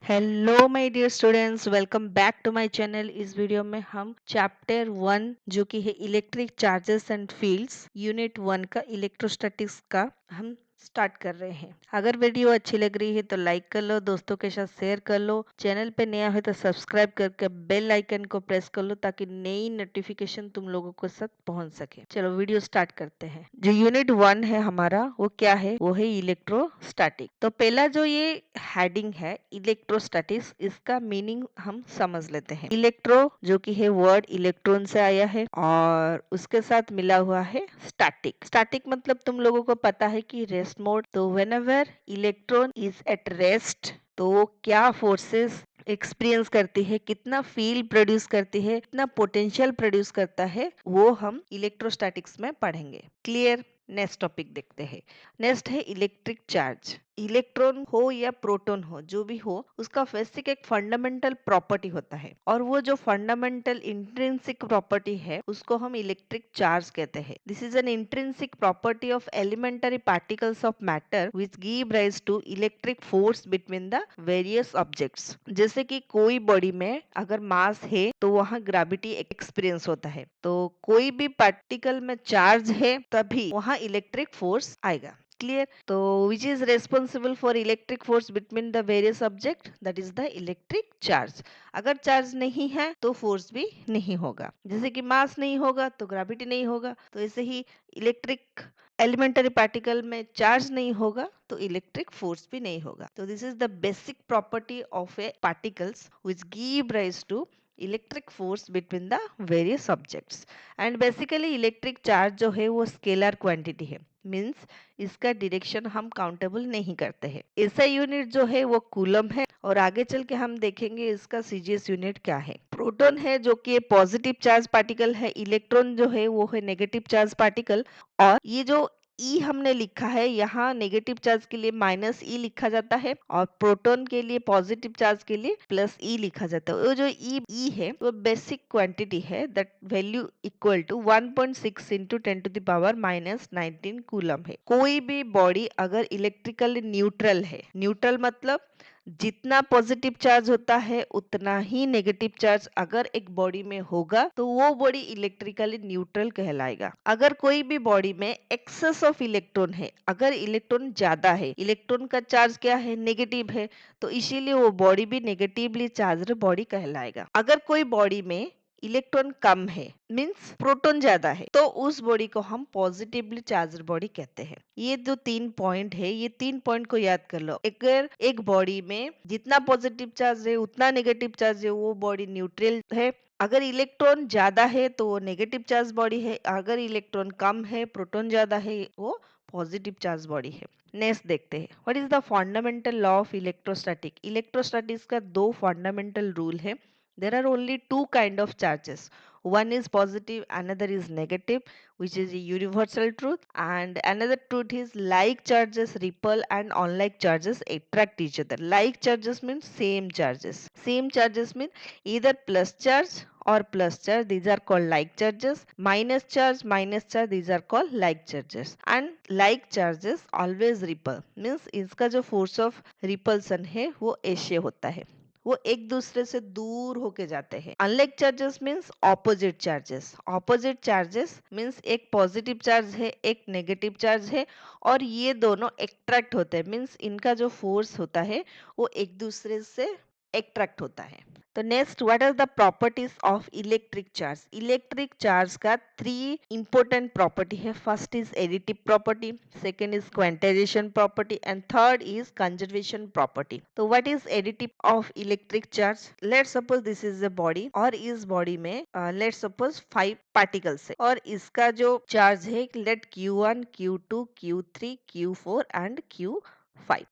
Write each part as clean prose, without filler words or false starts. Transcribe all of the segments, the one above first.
Hello my dear students, welcome back to my channel. इस video में हम chapter 1 जो कि है electric charges and fields unit 1 का इलेक्ट्रोस्टैटिक्स का हम स्टार्ट कर रहे हैं। अगर वीडियो अच्छी लग रही है तो लाइक कर लो, दोस्तों के साथ शेयर कर लो। चैनल पे नया है तो सब्सक्राइब करके बेल आइकन को प्रेस कर लो ताकि नई नोटिफिकेशन तुम लोगों को साथ पहुंच सके। चलो वीडियो स्टार्ट करते हैं। जो यूनिट 1 है हमारा वो क्या है? वो है इलेक्ट्रोस्टैटिक। तो पहला जो ये हेडिंग है इलेक्ट्रोस्टैटिक्स, इसका मीनिंग हम समझ लेते हैं। इलेक्ट्रो जो कि है वर्ड इलेक्ट्रॉन से आया है और उसके साथ मिला हुआ है स्टैटिक। स्टैटिक मतलब तुम लोगों को पता है कि रेस्ट मोड। तो whenever electron is at rest तो वो क्या फोर्सेस एक्सपीरियंस करती है, कितना फील्ड प्रोड्यूस करती है, कितना पोटेंशियल प्रोड्यूस करता है, वो हम इलेक्ट्रोस्टैटिक्स में पढ़ेंगे। क्लियर? नेक्स्ट टॉपिक देखते हैं। नेक्स्ट है इलेक्ट्रिक चार्ज। इलेक्ट्रॉन हो या प्रोटॉन हो, जो भी हो, उसका बेसिक एक फंडामेंटल प्रॉपर्टी होता है और वो जो फंडामेंटल इंट्रिंसिक प्रॉपर्टी है उसको हम इलेक्ट्रिक चार्ज कहते हैं। This is an intrinsic property of elementary particles of matter which give rise to electric force between the various objects. जैसे कि कोई बॉडी में अगर मास है तो वहां ग्रेविटी एक्सपीरियंस होता है, तो कोई भी पार्टिकल में चार्ज है तभी वहां इलेक्ट्रिक फोर्स आएगा। क्लियर? तो which is responsible for electric force between the various object, that is the electric charge. अगर चार्ज नहीं है तो फोर्स भी नहीं होगा। जैसे कि मास नहीं होगा तो ग्रेविटी नहीं होगा, तो ऐसे ही इलेक्ट्रिक एलिमेंटरी पार्टिकल में चार्ज नहीं होगा तो इलेक्ट्रिक फोर्स भी नहीं होगा। तो this is the basic property of a particles which give rise to electric force between the various objects. And basically electric charge जो है वो स्केलर क्वांटिटी है, मीन्स इसका डायरेक्शन हम काउंटेबल नहीं करते हैं। ऐसा यूनिट जो है वो कूलम है और आगे चल के हम देखेंगे इसका सीजीएस यूनिट क्या है। प्रोटॉन है जो कि पॉजिटिव चार्ज पार्टिकल है, इलेक्ट्रॉन जो है वो है नेगेटिव चार्ज पार्टिकल। और ये जो ई हमने लिखा है यहाँ नेगेटिव चार्ज के लिए माइनस ई लिखा जाता है और प्रोटॉन के लिए पॉजिटिव चार्ज के लिए प्लस ई लिखा जाता है। वो जो ई है वो बेसिक क्वांटिटी है, that value equal to 1.6 into 10⁻⁻19 coulomb है। कोई भी बॉडी अगर इलेक्ट्रिकली न्यूट्रल है, न्यूट्रल मतलब जितना पॉजिटिव चार्ज होता है उतना ही नेगेटिव चार्ज अगर एक बॉडी में होगा तो वो बॉडी इलेक्ट्रिकली न्यूट्रल कहलाएगा। अगर कोई भी बॉडी में एक्सेस ऑफ इलेक्ट्रॉन है, अगर इलेक्ट्रॉन ज्यादा है, इलेक्ट्रॉन का चार्ज क्या है? नेगेटिव है, तो इसीलिए वो बॉडी भी नेगेटिवली चार्ज्ड बॉडी कहलाएगा। अगर कोई बॉडी में इलेक्ट्रॉन कम है, मींस प्रोटॉन ज्यादा है, तो उस बॉडी को हम पॉजिटिवली चार्ज्ड बॉडी कहते हैं। ये जो 3 पॉइंट है, ये 3 पॉइंट को याद कर लो। अगर एक बॉडी में जितना पॉजिटिव चार्ज है उतना नेगेटिव चार्ज है, वो बॉडी न्यूट्रल है। अगर इलेक्ट्रॉन ज्यादा है तो वो नेगेटिव चार्ज बॉडी है, अगर इलेक्ट्रॉन कम है, प्रोटॉन ज्यादा है, वो पॉजिटिव चार्ज बॉडी है। नेक्स्ट देखते हैं, what is the fundamental law of electrostatic. Electrostatics का 2 फंडामेंटल रूल है। There are only two kind of charges. One is positive, another is negative, which is a universal truth. And another truth is like charges repel and unlike charges attract each other. Like charges means same charges. Same charges mean either plus charge or plus charge. These are called like charges. Minus charge. These are called like charges. And like charges always repel. Means इसका जो force of repulsion है वो ऐसे होता है, वो एक दूसरे से दूर होके जाते हैं। Unlike charges means opposite charges. Opposite charges means एक पॉजिटिव चार्ज है, एक नेगेटिव चार्ज है और ये दोनों एट्रैक्ट होते हैं, मीन्स इनका जो फोर्स होता है वो एक दूसरे से एट्रैक्ट होता है। तो next, what are the properties of electric charge. Electric charge का 3 इंपॉर्टेंट प्रॉपर्टी है। First is additive property, second is quantization property and third is conservation property. तो what is additive of electric charge? Let's suppose this is a body और इस body में let's suppose 5 particles है और इसका जो charge है let Q1, Q2, Q3, Q4 and Q5.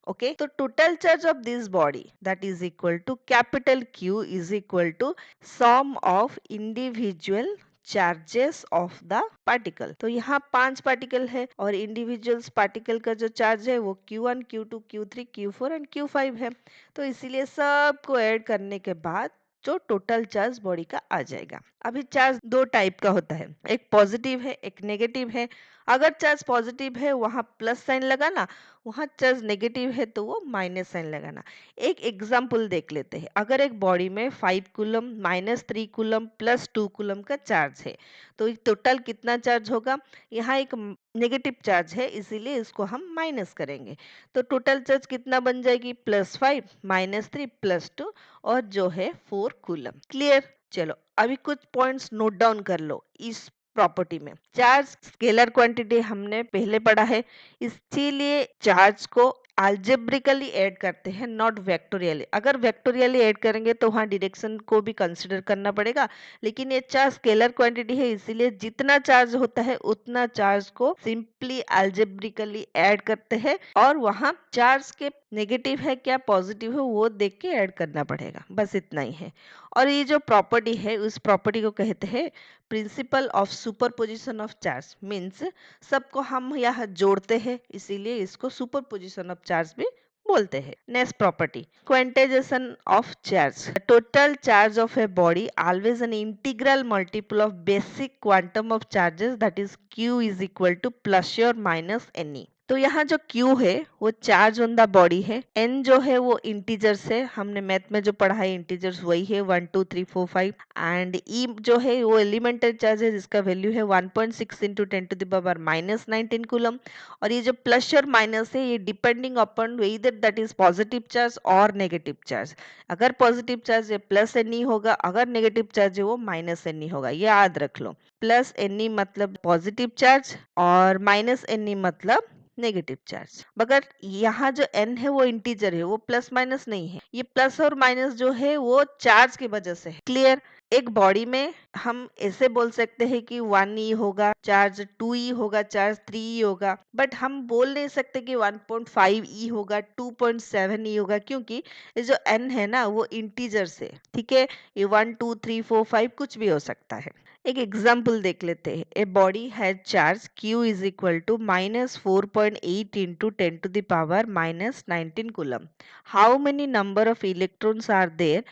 Okay, so total charge of this body that is equal to capital Q is equal to sum of individual charges of the particle. तो यहाँ 5 particle है और individuals particle का जो charge है वो Q1, Q2, Q3, Q4 and Q5 है। तो इसीलिए सबको ऐड करने के बाद जो टोटल चार्ज बॉडी का आ जाएगा। अभी चार्ज दो टाइप का होता है, एक पॉजिटिव है एक नेगेटिव है। अगर चार्ज पॉजिटिव है वहां प्लस साइन लगाना, वहां चार्ज नेगेटिव है तो वो माइनस साइन लगाना। एक एग्जाम्पल देख लेते हैं। अगर एक बॉडी में 5 कूलम -3 कूलम +2 कूलम का चार्ज है तो टोटल कितना चार्ज होगा? यहाँ एक नेगेटिव चार्ज है इसीलिए इसको हम माइनस करेंगे। तो टोटल चार्ज कितना बन जाएगी? +5 -3 +2 और जो है 4 कूलम। क्लियर? चलो अभी कुछ पॉइंट्स नोट डाउन कर लो। इस प्रॉपर्टी में चार्ज स्केलर क्वांटिटी हमने पहले पढ़ा है, इसीलिए चार्ज को अल्जेब्रिकली ऐड करते हैं, नॉट वेक्टोरियली। अगर वेक्टोरियली ऐड करेंगे तो वहां डायरेक्शन को भी कंसीडर करना पड़ेगा, लेकिन ये चार्ज स्केलर क्वांटिटी है इसीलिए जितना चार्ज होता है उतना चार्ज को सिंपली अल्जेब्रिकली ऐड करते हैं और वहां चार्ज के नेगेटिव है क्या पॉजिटिव है वो देख के ऐड करना पड़ेगा, बस इतना ही है। और ये जो प्रॉपर्टी है उस प्रॉपर्टी को कहते हैं principle of superposition of charge. Means सबको हम यहाँ जोड़ते हैं इसीलिए इसको सुपरपोजिशन ऑफ चार्ज भी बोलते हैं। Next property, quantization of charge. Total charge of a body always an integral multiple of basic quantum of charges that is q is equal to plus और माइनस एन। तो यहाँ जो Q है वो charge on the body है, N जो है वो इंटीजर्स है, हमने मैथ में जो पढ़ा है इंटीजर्स वही है 1 2 3 4 5। एंड E जो है वो एलिमेंटल चार्ज है जिसका वैल्यू है 1.6 इंटू 10⁻⁻19 कूलम। और ये जो प्लस और माइनस है ये depending upon whether that is positive charge और नेगेटिव चार्ज। अगर पॉजिटिव चार्ज है प्लस एन होगा, अगर नेगेटिव चार्ज है वो माइनस एन होगा, ये याद रख लो। प्लस एन मतलब पॉजिटिव चार्ज और माइनस एन मतलब नेगेटिव चार्ज। मगर यहाँ जो n है वो इंटीजर है, वो प्लस माइनस नहीं है। ये प्लस और माइनस जो है वो चार्ज की वजह से है। क्लियर? एक बॉडी में हम ऐसे बोल सकते हैं कि 1e होगा चार्ज, 2e होगा चार्ज, 3e होगा, बट हम बोल नहीं सकते कि 1.5e होगा, 2.7e होगा, क्योंकि ये जो n है ना वो इंटीजर से। ठीक है, ये 1 2 3 4 5 कुछ भी हो सकता है। एक एग्जाम्पल देख लेते हैं। A body has charge q is equal to -4.8 into 10⁻⁻19 coulomb. How many number of electrons are there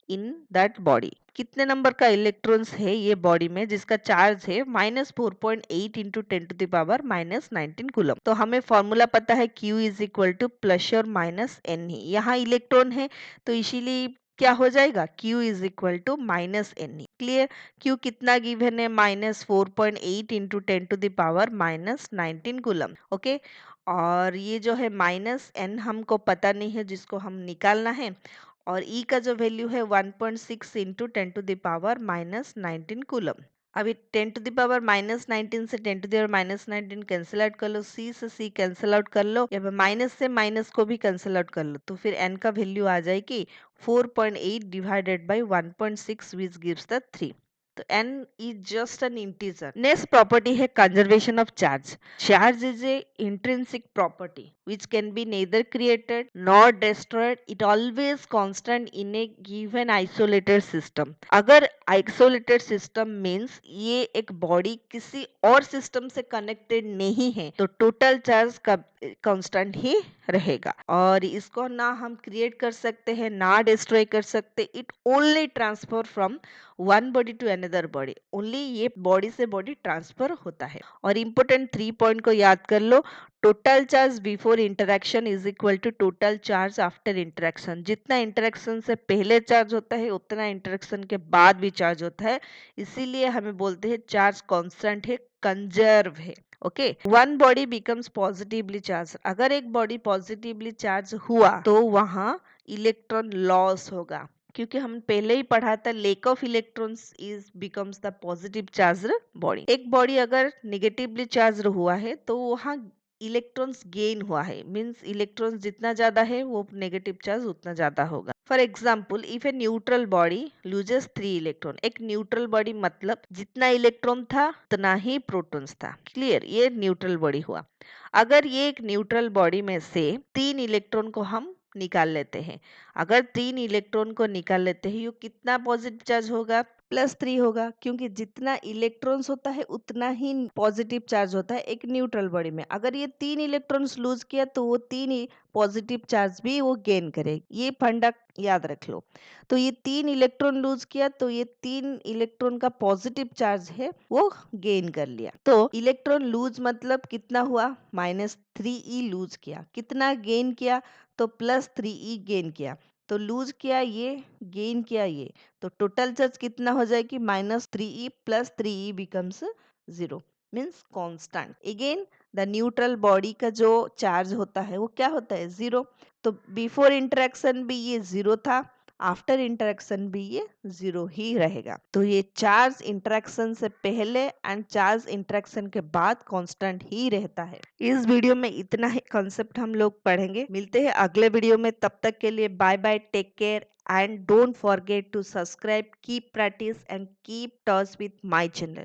in that body? कितने नंबर का इलेक्ट्रॉन्स है ये बॉडी में जिसका चार्ज है -4.8 इंटू 10⁻⁻19 कूलम। तो हमें फॉर्मूला पता है q is equal to plus और माइनस एन ही। यहाँ इलेक्ट्रॉन है तो इसीलिए क्या हो जाएगा? q is equal to minus n ही। क्लियर? q कितना गिवन है? -4.8 इंटू 10⁻⁻19 कूलम। ओके, और ये जो है माइनस n हमको पता नहीं है जिसको हम निकालना है, और E का जो वैल्यू है 1.6 इंटू 10⁻⁻19 कूलम। अभी 10⁻⁻19 से 10⁻⁻19 कैंसिल आउट कर लो, C से C कैंसिल आउट कर लो, या माइनस से माइनस को भी कैंसिल आउट कर लो, तो फिर n का वैल्यू आ जाएगी 4.8 divided by 1.6 which gives the 3। तो n is just an integer. Next property है conservation of charge. Charge is a intrinsic property which can be neither created nor destroyed. It always constant in a given isolated system. अगर isolated system means ये एक body किसी और system से connected नहीं है तो टोटल चार्ज का कांस्टेंट ही रहेगा, और इसको ना हम क्रिएट कर सकते हैं ना डिस्ट्रॉय कर सकते। It only transfer from one body to another body, only ये बॉडी से बॉडी ट्रांसफर होता है। और इम्पोर्टेंट 3 पॉइंट को याद कर लो। Total charge before interaction is equal to total charge after interaction. जितना इंटरेक्शन से पहले चार्ज होता है उतना इंटरेक्शन के बाद भी चार्ज होता है, इसीलिए हमें बोलते हैं चार्ज कांस्टेंट है, कंजर्व है। Okay, one body becomes positively charge. अगर एक बॉडी पॉजिटिवली चार्ज हुआ तो वहां इलेक्ट्रॉन लॉस होगा, क्योंकि हम पहले ही पढ़ा था lake of electrons is becomes the positive charge body. एक बॉडी अगर नेगेटिवली चार्ज हुआ है तो वहां इलेक्ट्रॉन्स गेन हुआ है, मींस इलेक्ट्रॉन्स जितना ज्यादा है वो नेगेटिव चार्ज उतना ज्यादा होगा। For example, if a neutral body loses 3 electron, एक न्यूट्रल बॉडी मतलब जितना इलेक्ट्रॉन था उतना ही प्रोटॉन्स था। क्लियर? ये न्यूट्रल बॉडी हुआ। अगर ये एक न्यूट्रल बॉडी में से 3 इलेक्ट्रॉन को हम निकाल लेते हैं, अगर 3 इलेक्ट्रॉन को निकाल लेते हैं, ये कितना पॉजिटिव चार्ज होगा? +3 होगा, क्योंकि जितना इलेक्ट्रॉन्स होता है उतना ही पॉजिटिव चार्ज होता है एक न्यूट्रल बॉडी में। अगर ये 3 इलेक्ट्रॉन्स लूज किया तो वो 3 ही पॉजिटिव चार्ज भी वो गेन करेगी। ये फंडा याद रख लो। तो ये 3 इलेक्ट्रॉन लूज किया तो ये 3 इलेक्ट्रॉन का पॉजिटिव चार्ज है वो गेन कर लिया। तो इलेक्ट्रॉन लूज मतलब कितना हुआ, -3e लूज किया। कितना गेन किया, तो +3e गेन किया। तो लूज किया ये, गेन किया ये, तो टोटल चार्ज कितना हो जाएगी, -3e plus 3e becomes 0, means constant. Again the neutral body का जो चार्ज होता है वो क्या होता है, 0। तो बिफोर इंटरेक्शन भी ये 0 था, आफ्टर इंटरेक्शन भी ये 0 ही रहेगा। तो ये चार्ज इंटरेक्शन से पहले एंड चार्ज इंटरेक्शन के बाद कांस्टेंट ही रहता है। इस वीडियो में इतना ही कॉन्सेप्ट हम लोग पढ़ेंगे। मिलते हैं अगले वीडियो में, तब तक के लिए bye bye, take care and don't forget to subscribe, keep practice and keep touch with my channel.